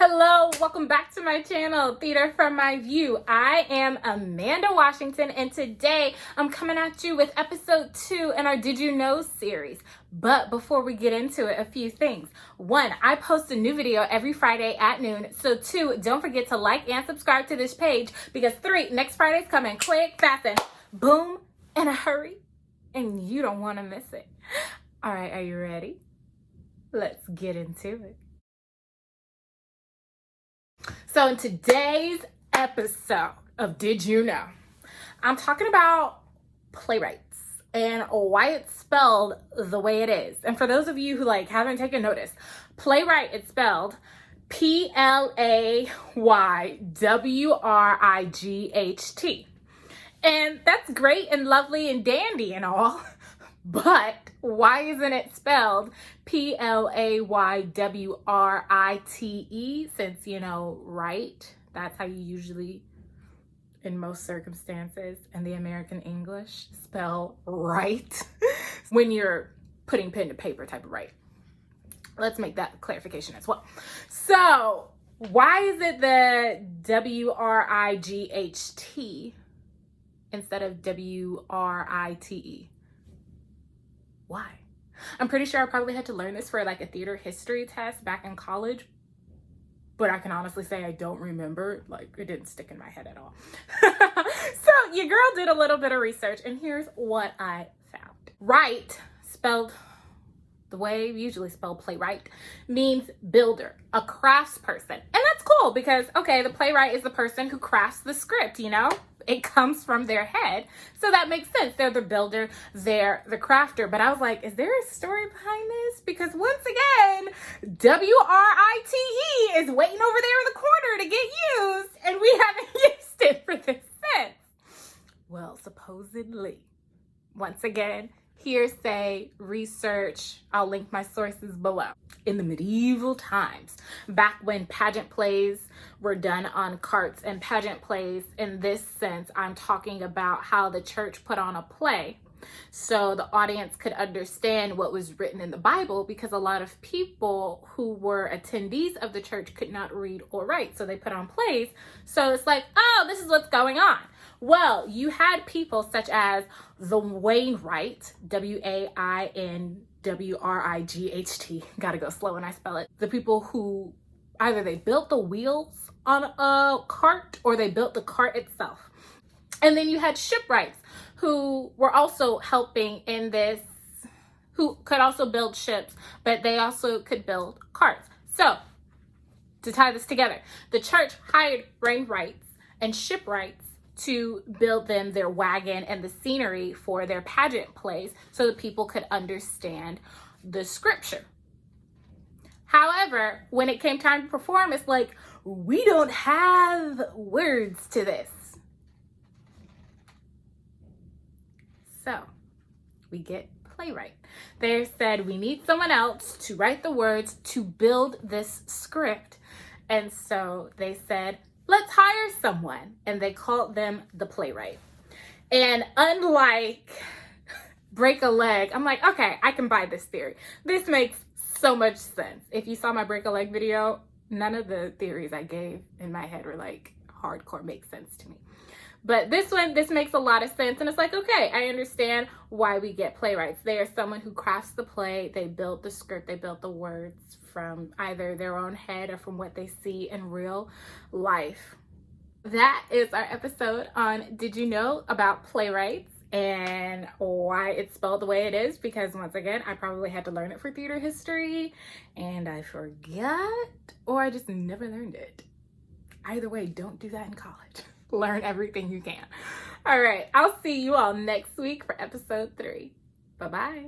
Hello, welcome back to my channel, Theater from My View. I am Amanda Washington, and today I'm coming at you with episode 2 in our Did You Know series. But before we get into it, a few things. 1, I post a new video every Friday at noon. So 2, don't forget to like and subscribe to this page, because 3, next Friday's coming quick, fast, and boom, in a hurry, and you don't want to miss it. All right, are you ready? Let's get into it. So in today's episode of Did You Know, I'm talking about playwrights and why it's spelled the way it is. And for those of you who haven't taken notice, playwright is spelled Playwright. And that's great and lovely and dandy and all, but why isn't it spelled Playwrite, since, right? That's how you usually, in most circumstances, in the American English, spell right when you're putting pen to paper type of right. Let's make that clarification as well. So why is it the WRIGHT instead of WRITE? Why? I'm pretty sure I probably had to learn this for a theater history test back in college, but I can honestly say I don't remember. It didn't stick in my head at all. So your girl did a little bit of research, and here's what I found. Right, spelled the way we usually spell playwright, means builder, a craftsperson. And that's cool because, okay, the playwright is the person who crafts the script, It comes from their head. So that makes sense. They're the builder, they're the crafter. But I was like, is there a story behind this? Because once again, WRITE is waiting over there in the corner to get used, and we haven't used it for this since. Well, supposedly, once again, hearsay, research, I'll link my sources below. In the medieval times, back when pageant plays were done on carts, and pageant plays in this sense, I'm talking about how the church put on a play so the audience could understand what was written in the Bible, because a lot of people who were attendees of the church could not read or write, so they put on plays. So it's like, oh, this is what's going on. Well, you had people such as the Wainwright, WAINWRIGHT, gotta go slow when I spell it. The people who either they built the wheels on a cart or they built the cart itself. And then you had shipwrights who were also helping in this, who could also build ships, but they also could build carts. So to tie this together, the church hired wainwrights and shipwrights to build them their wagon and the scenery for their pageant plays so that people could understand the scripture. However, when it came time to perform, it's like, we don't have words to this. So we get playwright. They said, we need someone else to write the words to build this script. And so they said, let's hire someone. And they called them the playwright. And unlike break a leg, I'm like, okay, I can buy this theory. This makes so much sense. If you saw my break a leg video, none of the theories I gave in my head were hardcore make sense to me. But this makes a lot of sense. And it's like, okay, I understand why we get playwrights. They are someone who crafts the play. They build the script. They build the words from either their own head or from what they see in real life. That is our episode on Did You Know about playwrights and why it's spelled the way it is, because once again, I probably had to learn it for theater history and I forgot, or I just never learned it. Either way, don't do that in college. Learn everything you can. All right, I'll see you all next week for episode 3. Bye-bye.